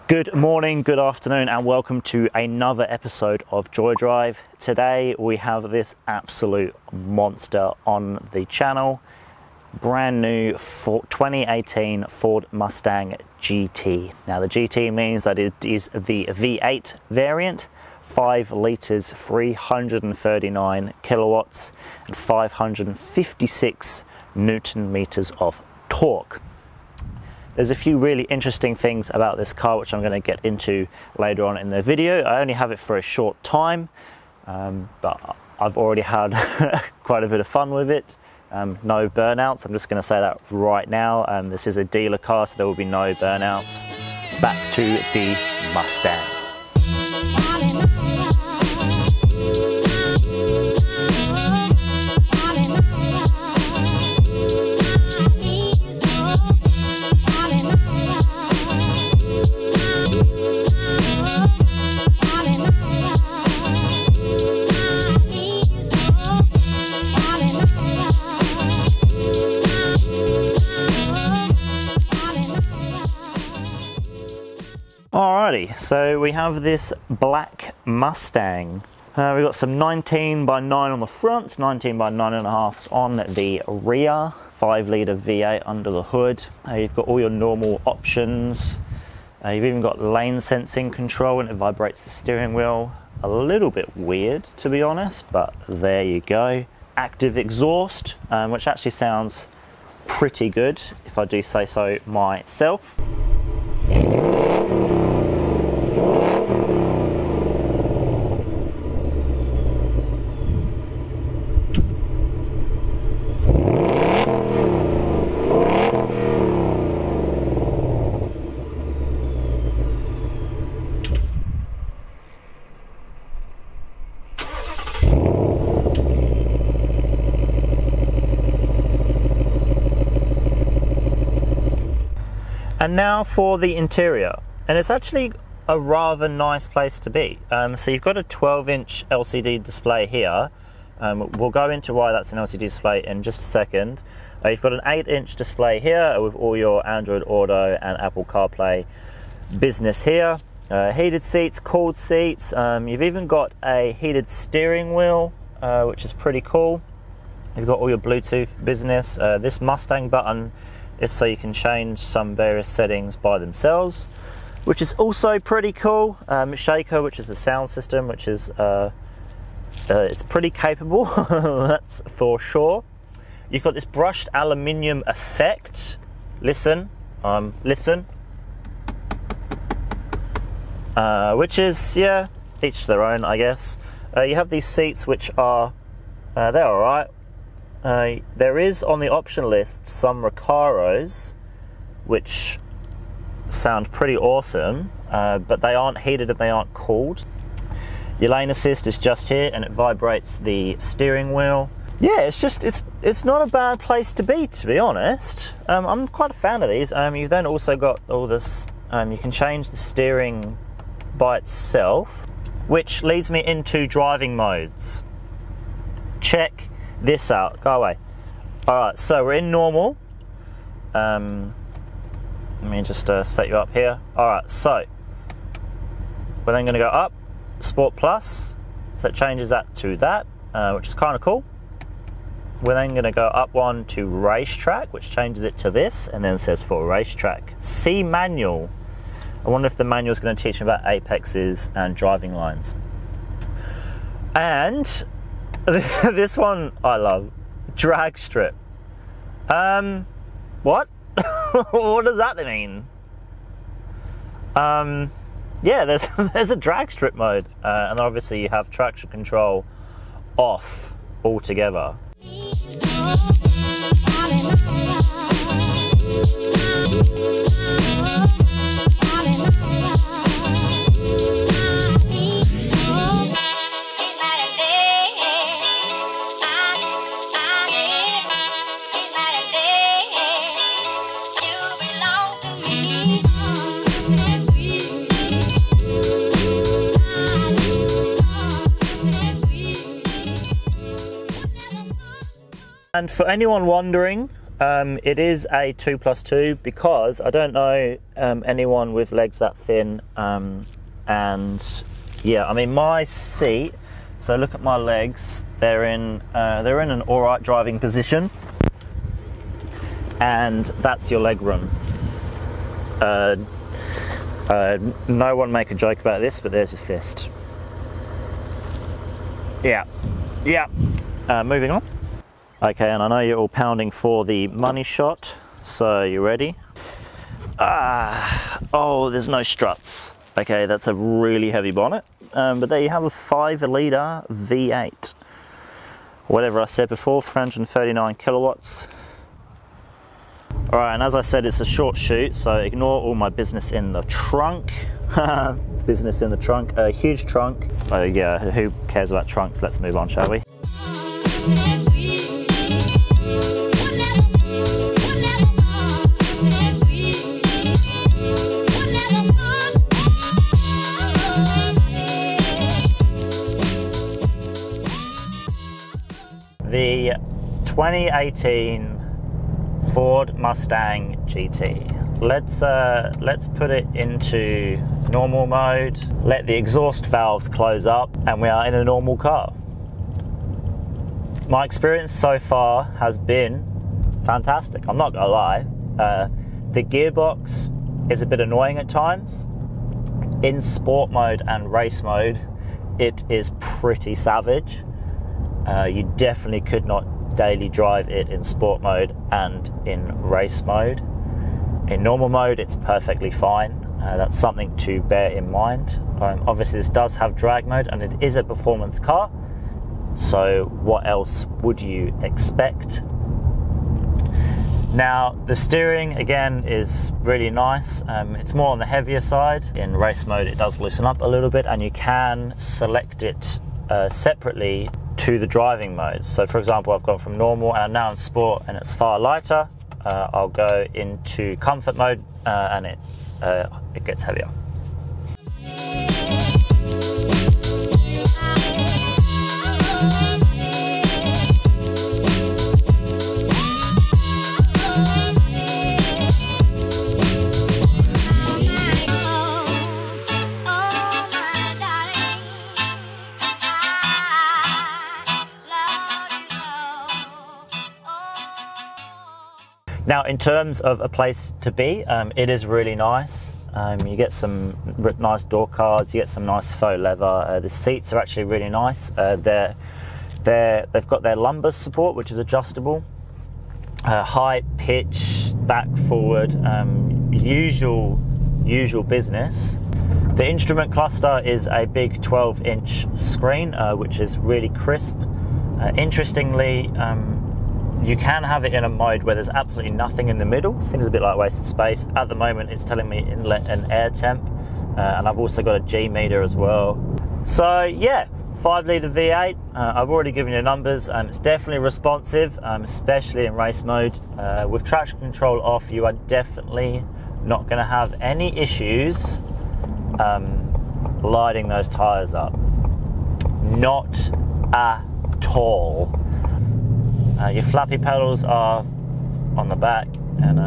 Good morning, good afternoon, and welcome to another episode of Joy Drive. Today we have this absolute monster on the channel. Brand new 2018 Ford Mustang GT. Now the GT means that it is the V8 variant, 5 litres, 339 kilowatts, and 556 Newton meters of torque. There's a few really interesting things about this car which I'm going to get into later on in the video. I only have it for a short time, but I've already had quite a bit of fun with it. No burnouts, I'm just going to say that right now. This is a dealer car, so there will be no burnouts. Back to the Mustang. Alrighty, so we have this black Mustang. We've got some 19 by 9 on the front, 19 by 9.5 on the rear, 5 litre V8 under the hood. You've got all your normal options. You've even got lane sensing control and it vibrates the steering wheel. A little bit weird, to be honest, but there you go. Active exhaust, which actually sounds pretty good, if I do say so myself. And now for the interior, and it's actually a rather nice place to be. So you've got a 12-inch LCD display here. We'll go into why that's an LCD display in just a second. You've got an 8-inch display here with all your Android Auto and Apple CarPlay business here. Heated seats, cooled seats. You've even got a heated steering wheel, which is pretty cool. You've got all your Bluetooth business. This Mustang button is so you can change some various settings by themselves, which is also pretty cool. Shaker, which is the sound system, which is it's pretty capable, that's for sure. You've got this brushed aluminium effect. Listen, listen. Which is, yeah, each their own, I guess. You have these seats which are, they're alright. There is on the option list some Recaros which sound pretty awesome, but they aren't heated and they aren't cooled. Your lane assist is just here and it vibrates the steering wheel. Yeah, it's not a bad place to be honest. I'm quite a fan of these. You've then also got all this, you can change the steering by itself, which leads me into driving modes. Check this out, go away. Alright, so we're in normal. Let me just set you up here. Alright, so we're then going to go up, Sport Plus, so it changes that to that, which is kind of cool. We're then going to go up one to Racetrack, which changes it to this, and then says for Racetrack. C Manual. I wonder if the manual is going to teach me about apexes and driving lines. And this one I love, drag strip. What? What does that mean? Yeah, there's a drag strip mode, and obviously you have traction control off altogether. And for anyone wondering, It is a 2+2 because I don't know anyone with legs that thin, and yeah, I mean my seat. So look at my legs; they're in an all right driving position, and that's your leg room. No one make a joke about this, but there's your fist. Yeah. Moving on. Okay, and I know you're all pounding for the money shot, so you ready? Oh, there's no struts. Okay, that's a really heavy bonnet, but there you have a 5-litre V8. Whatever I said before, 339 kilowatts. Alright, and as I said, it's a short shoot, so ignore all my business in the trunk. Business in the trunk, a huge trunk. Oh yeah, who cares about trunks? Let's move on, shall we? The 2018 Ford Mustang GT. Let's put it into normal mode, let the exhaust valves close up, and we are in a normal car. My experience so far has been fantastic, I'm not gonna lie. The gearbox is a bit annoying at times. In sport mode and race mode, it is pretty savage. You definitely could not daily drive it in sport mode and in race mode. In normal mode, it's perfectly fine. That's something to bear in mind. Obviously, this does have drag mode, and it is a performance car. So what else would you expect? Now, the steering, again, is really nice. It's more on the heavier side. In race mode, it does loosen up a little bit, and you can select it separately to the driving modes. So for example, I've gone from normal and I'm now in sport and it's far lighter. I'll go into comfort mode and it gets heavier. Now, in terms of a place to be, it is really nice. You get some nice door cards, you get some nice faux leather. The seats are actually really nice. They've got their lumbar support, which is adjustable. Height, pitch, back, forward, usual business. The instrument cluster is a big 12-inch screen, which is really crisp. Interestingly, you can have it in a mode where there's absolutely nothing in the middle. Seems a bit like wasted space. At the moment, it's telling me inlet and air temp, and I've also got a G meter as well. So yeah, 5-litre V8. I've already given you numbers. It's definitely responsive, especially in race mode. With traction control off, you are definitely not going to have any issues lighting those tyres up. Not at all. Your flappy pedals are on the back, and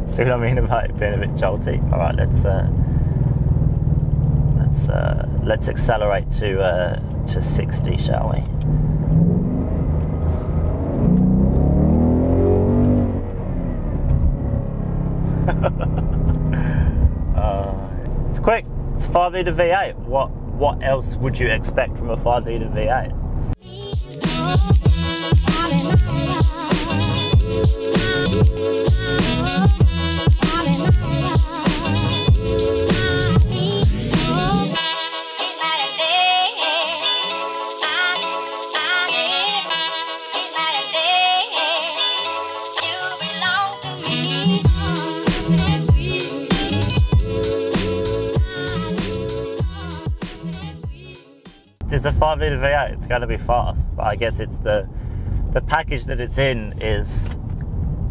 see what I mean about it being a bit jolty. All right, let's accelerate to 60, shall we? It's quick. It's a 5-litre V8. What else would you expect from a 5-litre V8? It's a 5-litre V8, it's going to be fast, but I guess it's the package that it's in is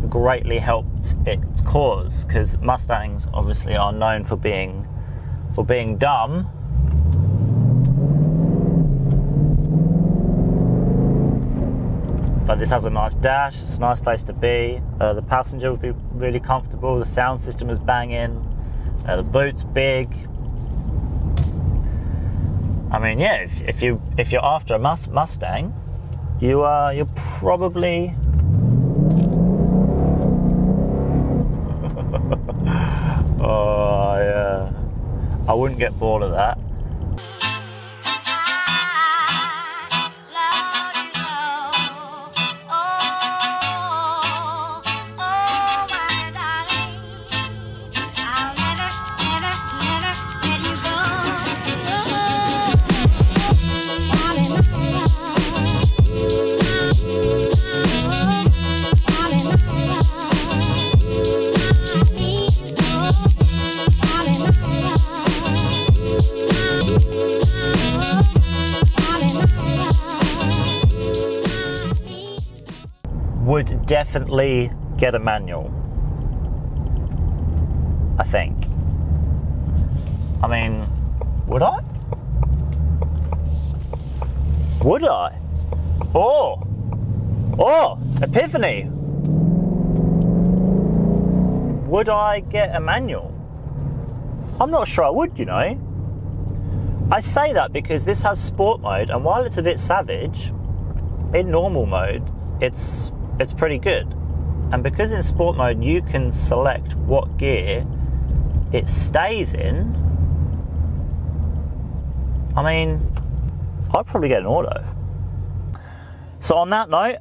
greatly helped its cause, because Mustangs obviously are known for being dumb. But this has a nice dash, it's a nice place to be. The passenger would be really comfortable, the sound system is banging, the boot's big. I mean, yeah, if you're after a Mustang, you're probably oh yeah, I wouldn't get bored of that. Would definitely get a manual, I think. I mean, would I? Would I? Oh, epiphany. Would I get a manual? I'm not sure I would, you know. I say that because this has sport mode, and while it's a bit savage, in normal mode, it's pretty good. And because in sport mode you can select what gear it stays in, I mean, I'd probably get an auto. So on that note,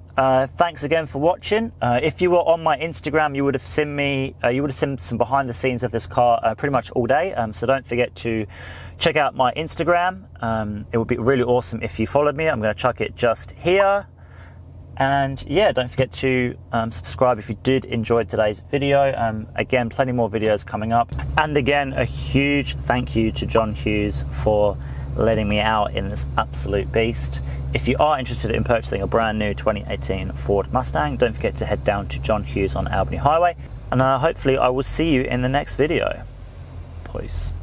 thanks again for watching. If you were on my Instagram, you would have seen me, you would have seen some behind the scenes of this car pretty much all day. So don't forget to check out my Instagram. It would be really awesome if you followed me. I'm going to chuck it just here. And yeah, don't forget to subscribe if you did enjoy today's video. Again, plenty more videos coming up. And again, a huge thank you to John Hughes for letting me out in this absolute beast. If you are interested in purchasing a brand new 2018 Ford Mustang, don't forget to head down to John Hughes on Albany Highway. And hopefully I will see you in the next video. Peace.